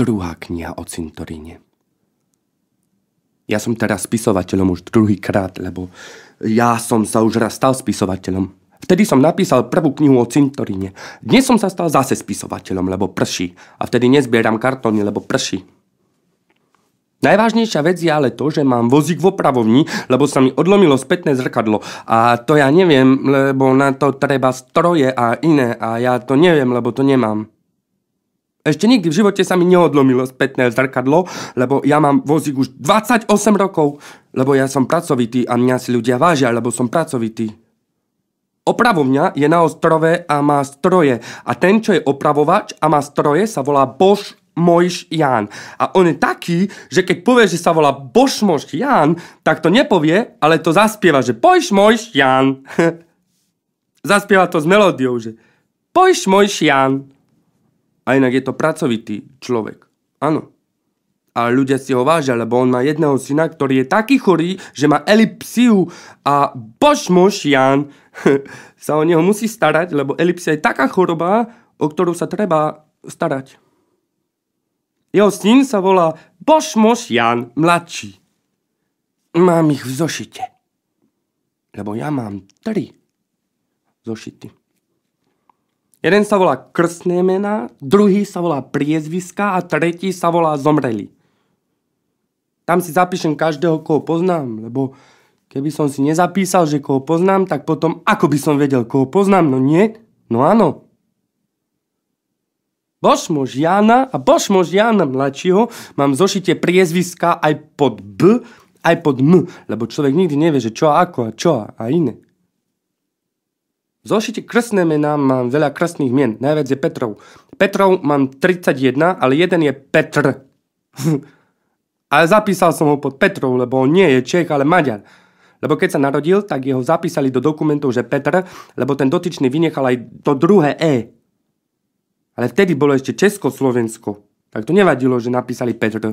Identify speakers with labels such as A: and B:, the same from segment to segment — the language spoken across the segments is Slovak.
A: druhá kniha o cintoríne. Ja som teraz spisovateľom už druhýkrát, lebo ja som sa už raz stal spisovateľom. Vtedy som napísal prvú knihu o cintoríne. Dnes som sa stal zase spisovateľom, lebo prší. A vtedy nezbieram kartóny, lebo prší. Najvážnejšia vec je ale to, že mám vozík v opravovni, lebo sa mi odlomilo spätné zrkadlo. A to ja neviem, lebo na to treba stroje a iné. A ja to neviem, lebo to nemám. Ešte nikdy v živote sa mi neodlomilo spätné zrkadlo, lebo ja mám vozík už 28 rokov, lebo ja som pracovitý a mňa si ľudia vážia, lebo som pracovitý. Opravovňa je na ostrove a má stroje. A ten, čo je opravovač a má stroje, sa volá Bož Mojš Ján. A on je taký, že keď povie, že sa volá Bož Mojš Ján, tak to nepovie, ale to zaspieva, že Bož Mojš Ján. Zaspieva to s melódiou, že Bož Mojš Ján. A inak je to pracovitý človek. Áno. A ľudia si ho vážia, lebo on má jedného syna, ktorý je taký chorý, že má elipsiu. A Bož Mojš Ján sa o neho musí starať, lebo elipsia je taká choroba, o ktorú sa treba starať. Jeho syn sa volá Bož Mojš Ján mladší. Mám ich v zošite. Lebo ja mám 3 zošity. Jeden sa volá krstné mená, druhý sa volá priezviska a tretí sa volá zomrelý. Tam si zapíšem každého, koho poznám, lebo keby som si nezapísal, že koho poznám, tak potom ako by som vedel, koho poznám, no nie? No áno. Bož Mojš Jána a Bož Mojš Jána mladšieho mám v zošite priezviska aj pod B, aj pod M, lebo človek nikdy nevie, že čo a ako a čo a iné. V zošite krstné mená mám veľa krstných mien. Najviac je Petrov. Petrov mám 31, ale jeden je Petr. Ale zapísal som ho pod Petrov, lebo on nie je Čech, ale Maďar. Lebo keď sa narodil, tak jeho zapísali do dokumentov, že Petr, lebo ten dotyčný vynechal aj to druhé E. Ale vtedy bolo ešte Československo. Tak to nevadilo, že napísali Petr.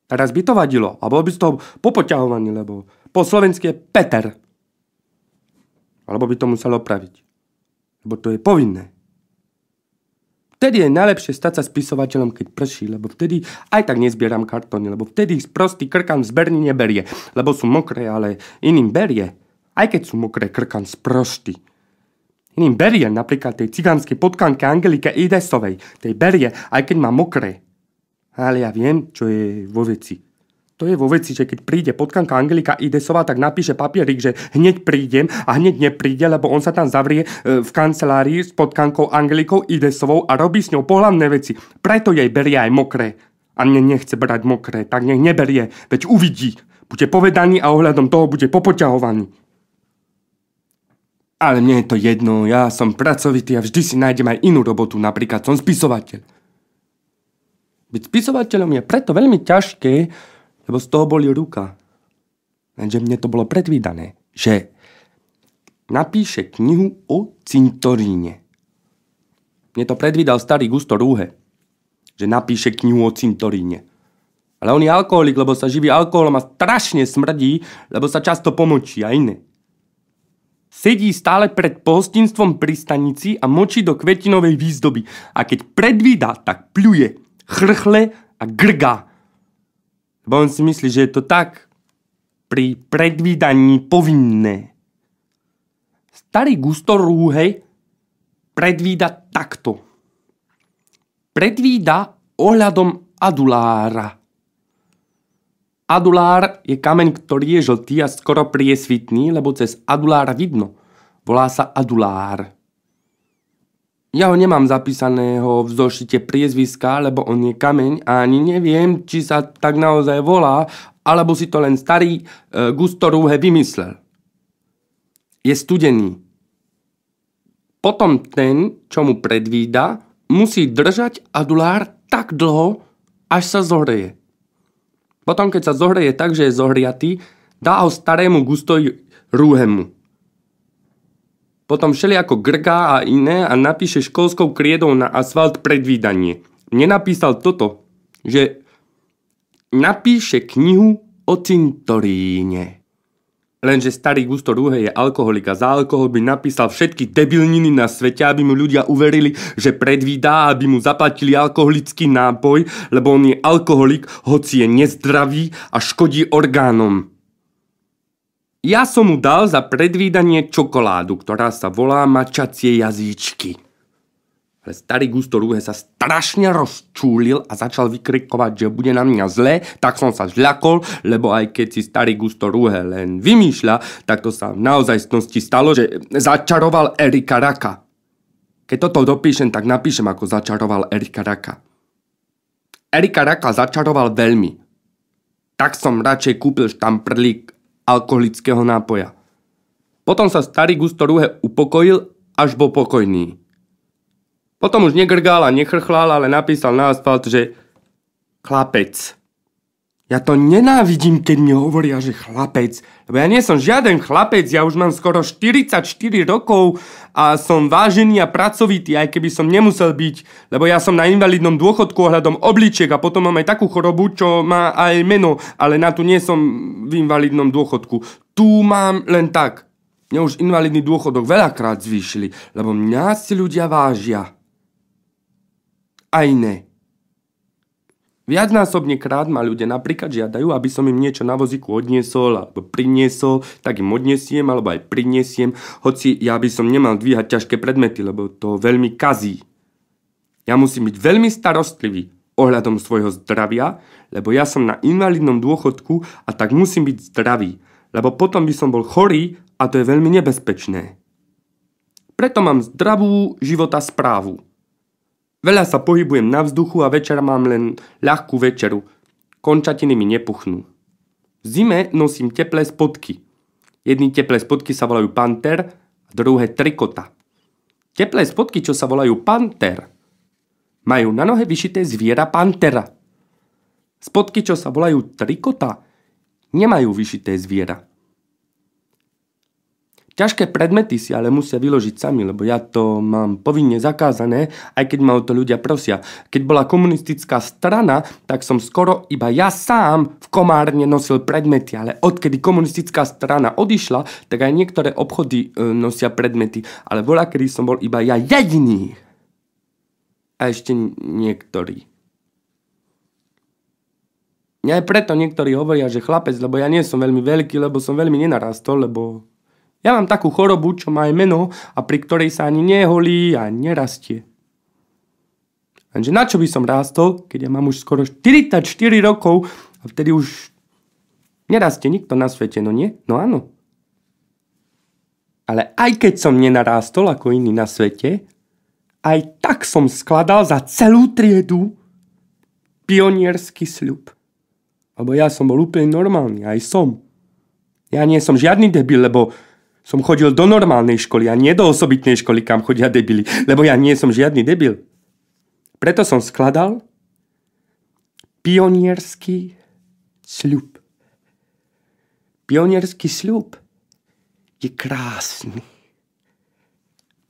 A: Teraz by to vadilo. A bolo by z toho popoťahovaný, lebo po slovensky je Peter. Alebo by to muselo opraviť. Lebo to je povinné. Vtedy je najlepšie stať sa spisovateľom, keď prší, lebo vtedy aj tak nezbieram kartóny, lebo vtedy sprostý krkan z Berny neberie, lebo sú mokré, ale iným berie. Aj keď sú mokré, krkan sprostý. Iným berie, napríklad tej cigánskej potkanke Angelike Idesovej. Tej berie, aj keď má mokré. Ale ja viem, čo je vo veci. To je vo veci, že keď príde potkanka Angelika Idesová, tak napíše papierik, že hneď prídem a hneď nepríde, lebo on sa tam zavrie v kancelárii s potkankou Angelikou Idesovou a robí s ňou pohlavné veci. Preto jej berie aj mokré. A mne nechce brať mokré, tak nech neberie, veď uvidí. Bude povedaný a ohľadom toho bude popoťahovaný. Ale mne je to jedno, ja som pracovitý a vždy si nájdem aj inú robotu, napríklad som spisovateľ. Byť spisovateľom je preto veľmi ťažké, lebo z toho boli ruka. Lenže mne to bolo predvídané, že napíše knihu o cintoríne. Mne to predvídal starý Gusto Rúhe, že napíše knihu o cintoríne. Ale on je alkoholik, lebo sa živí alkoholom a strašne smrdí, lebo sa často pomočí a iné. Sedí stále pred pohostinstvom pri stanici a močí do kvetinovej výzdoby. A keď predvída, tak pľuje, chrchle a grgá. Lebo on si myslí, že je to tak pri predvídaní povinné. Starý Gusto Rúhej predvída takto. Predvída ohľadom adulára. Adulár je kameň, ktorý je žltý a skoro priesvitný, lebo cez adulár vidno. Volá sa adulár. Ja ho nemám zapísaného v zošite priezviska, lebo on je kameň a ani neviem, či sa tak naozaj volá, alebo si to len starý Gusto Rúhe vymyslel. Je studený. Potom ten, čo mu predvída, musí držať adulár tak dlho, až sa zohreje. Potom, keď sa zohreje tak, že je zohriatý, dá ho starému Gustovi Rúhemu. Potom všelijako grgá a iné a napíše školskou kriedou na asfalt predvídanie. Mne napísal toto, že napíše knihu o cintoríne. Lenže starý Gusto Rúhe je alkoholik a za alkohol by napísal všetky debilniny na svete, aby mu ľudia uverili, že predvídá, aby mu zaplatili alkoholický nápoj, lebo on je alkoholik, hoci je nezdravý a škodí orgánom. Ja som mu dal za predvídanie čokoládu, ktorá sa volá mačacie jazyčky. Ale starý Gusto Rúhe sa strašne rozčúlil a začal vykrikovať, že bude na mňa zlé, tak som sa zľakol, lebo aj keď si starý Gusto Rúhe len vymýšľa, tak to sa v naozajstnosti stalo, že začaroval Erika Raka. Keď toto dopíšem, tak napíšem, ako začaroval Erika Raka. Erika Raka začaroval veľmi. Tak som radšej kúpil štamprlík alkoholického nápoja. Potom sa starý Gusto Rúhe upokojil, až bol pokojný. Potom už negrgal a nechrchlal, ale napísal na asfalt, že chlapec. Ja to nenávidím, keď mi hovoria, že chlapec. Lebo ja nie som žiaden chlapec, ja už mám skoro 44 rokov a som vážený a pracovitý, aj keby som nemusel byť. Lebo ja som na invalidnom dôchodku ohľadom obličiek a potom mám aj takú chorobu, čo má aj meno, ale na tu nie som v invalidnom dôchodku. Tu mám len tak. Mňa už invalidný dôchodok veľakrát zvýšili, lebo mňa si ľudia vážia. A iné. Viacnásobne krát ma ľudia napríklad žiadajú, aby som im niečo na vozíku odniesol alebo priniesol, tak im odniesiem alebo aj priniesiem, hoci ja by som nemal dvíhať ťažké predmety, lebo to veľmi kazí. Ja musím byť veľmi starostlivý ohľadom svojho zdravia, lebo ja som na invalidnom dôchodku a tak musím byť zdravý, lebo potom by som bol chorý a to je veľmi nebezpečné. Preto mám zdravú životasprávu. Veľa sa pohybujem na vzduchu a večer mám len ľahkú večeru. Končatiny mi nepuchnú. V zime nosím teplé spodky. Jedny teplé spodky sa volajú panter a druhé trikota. Teplé spodky, čo sa volajú panter, majú na nohe vyšité zviera pantera. Spodky, čo sa volajú trikota, nemajú vyšité zviera. Ťažké predmety si ale musia vyložiť sami, lebo ja to mám povinne zakázané, aj keď ma o to ľudia prosia. Keď bola komunistická strana, tak som skoro iba ja sám v Komárne nosil predmety, ale odkedy komunistická strana odišla, tak aj niektoré obchody nosia predmety. Ale voľakedy som bol iba ja jediný. A ešte niektorí. Aj preto niektorí hovoria, že chlapec, lebo ja nie som veľmi veľký, lebo som veľmi nenarastol, lebo ja mám takú chorobu, čo má aj meno a pri ktorej sa ani neholí a nerastie. Lenže na čo by som rástol, keď ja mám už skoro 44 rokov a vtedy už nerastie nikto na svete, no nie? No áno. Ale aj keď som nenarástol ako iní na svete, aj tak som skladal za celú triedu pionierský sľub. Lebo ja som bol úplne normálny, aj som. Ja nie som žiadny debil, lebo som chodil do normálnej školy a nie do osobitnej školy, kam chodia debili. Lebo ja nie som žiadny debil. Preto som skladal pionierský sľub. Pionierský sľub je krásny.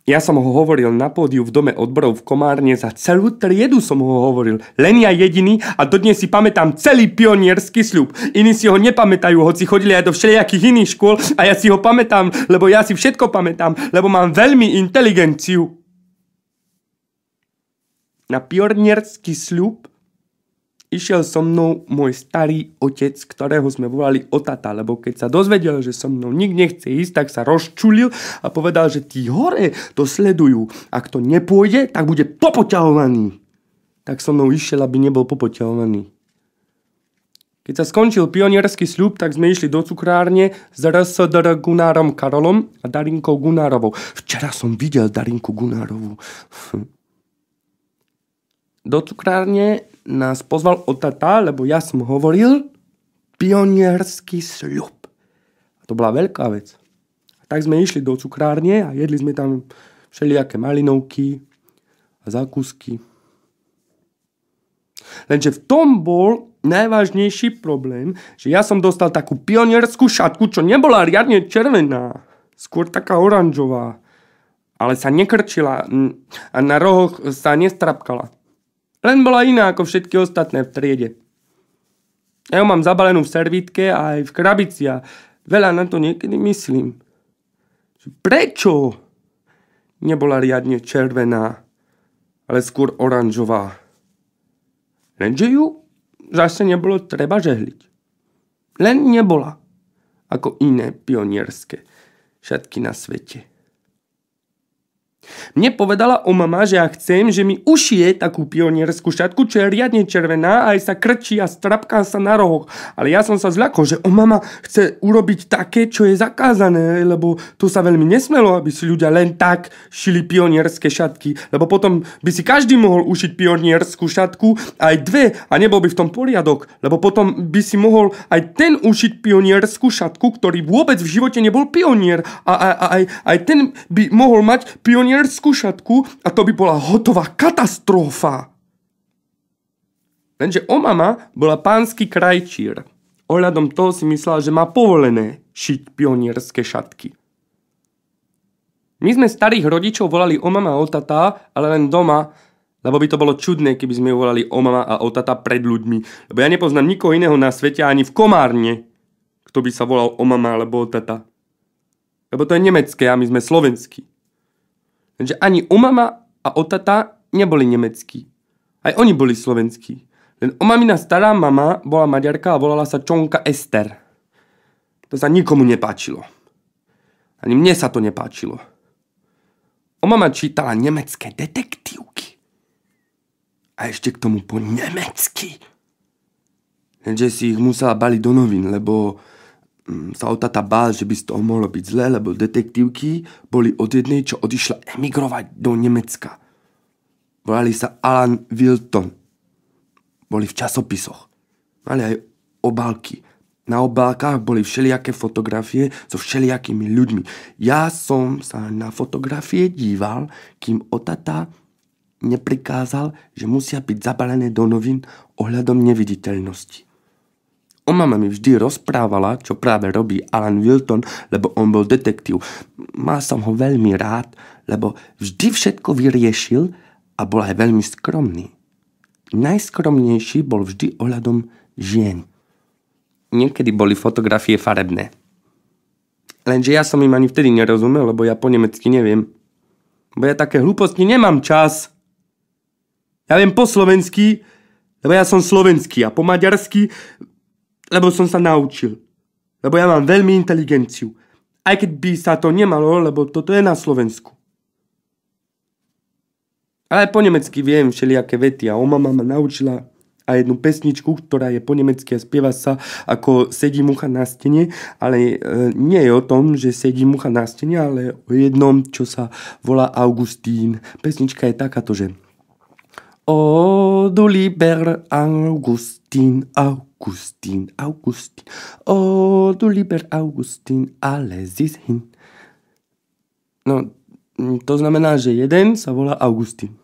A: Ja som ho hovoril na pódiu v Dome odborov v Komárne, za celú triedu som ho hovoril. Len ja jediný a dodnes si pamätám celý pionierský sľub. Iní si ho nepamätajú, hoci chodili aj do všelijakých iných škôl a ja si ho pamätám, lebo ja si všetko pamätám, lebo mám veľmi inteligenciu. Na pionierský sľub išiel so mnou môj starý otec, ktorého sme volali Otata, lebo keď sa dozvedel, že so mnou nik nechce ísť, tak sa rozčulil a povedal, že tí hore to sledujú. Ak to nepôjde, tak bude popoťahovaný. Tak so mnou išiel, aby nebol popoťahovaný. Keď sa skončil pionierský sľub, tak sme išli do cukrárne s RSDR Gunárom Karolom a Darinkou Gunárovou. Včera som videl Darinku Gunárovú. Do cukrárne nás pozval Otata, lebo ja som hovoril pionierský sľub. A to bola veľká vec. A tak sme išli do cukrárne a jedli sme tam všelijaké malinovky a zákusky. Lenže v tom bol najvážnejší problém, že ja som dostal takú pionierskú šatku, čo nebola riadne červená, skôr taká oranžová, ale sa nekrčila a na rohoch sa nestrapkala. Len bola iná ako všetky ostatné v triede. Ja ju mám zabalenú v servítke a aj v krabici a Veľa na to niekedy myslím. Prečo nebola riadne červená, ale skôr oranžová? Lenže ju zase nebolo treba žehliť. Len nebola ako iné pionierské šatky na svete. Mne povedala o mama, že ja chcem, že mi ušije takú pionierskú šatku, čo je riadne červená a aj sa krčí a strapká sa na rohoch. Ale ja som sa zľakol, že o mama chce urobiť také, čo je zakázané, lebo to sa veľmi nesmelo, aby si ľudia len tak šili pionierské šatky, lebo potom by si každý mohol ušiť pionierskú šatku, aj dve, a nebol by v tom poriadok, lebo potom by si mohol aj ten ušiť pionierskú šatku, ktorý vôbec v živote nebol pionier, a aj ten by mohol mať pionierskú šatku a to by bola hotová katastrofa. Lenže o mama bola pánsky krajčír. Ohľadom toho si myslela, že má povolené šiť pionierské šatky. My sme starých rodičov volali o mama a o tata, ale len doma, lebo by to bolo čudné, keby sme ju volali o mama a o tata pred ľuďmi. Lebo ja nepoznám nikoho iného na svete, ani v Komárne, kto by sa volal o mama alebo o tata. Lebo to je nemecké a my sme slovenskí. Takže ani o mama a o tata neboli nemeckí. Aj oni boli slovenskí. Len o mamina stará mama bola Maďarka a volala sa Čonka Ester. To sa nikomu nepáčilo. Ani mne sa to nepáčilo. O mama čítala nemecké detektívky. A ešte k tomu po nemecky. Lenže si ich musela baliť do novín, lebo sa o tata bál, že by z toho mohlo byť zlé, lebo detektívky boli od jednej, čo odišla emigrovať do Nemecka. Volali sa Alan Wilton. Boli v časopisoch. Mali aj obálky. Na obálkach boli všelijaké fotografie so všelijakými ľuďmi. Ja som sa na fotografie díval, kým o tata neprikázal, že musia byť zabalené do novín ohľadom neviditeľnosti. O mama mi vždy rozprávala, čo práve robí Alan Wilton, lebo on bol detektív. Mal som ho veľmi rád, lebo vždy všetko vyriešil a bol aj veľmi skromný. Najskromnejší bol vždy ohľadom žien. Niekedy boli fotografie farebné. Lenže ja som im ani vtedy nerozumel, lebo ja po nemecky neviem. Bo ja také hlúposti nemám čas. Ja viem po slovensky, lebo ja som slovenský, a po maďarsky, lebo som sa naučil. Lebo ja mám veľmi inteligenciu. Aj keď by sa to nemalo, lebo toto je na Slovensku. Ale po nemecky viem všelijaké vety a o mama ma naučila aj jednu pesničku, ktorá je po nemecky a spieva sa ako Sedí mucha na stene, ale nie je o tom, že sedí mucha na stene, ale o jednom, čo sa volá Augustín. Pesnička je takáto, že O du lieber Augustin, Augustin, Augustin. O du lieber Augustin, alles ist hin. No, to znamená, že jeden sa volá Augustín.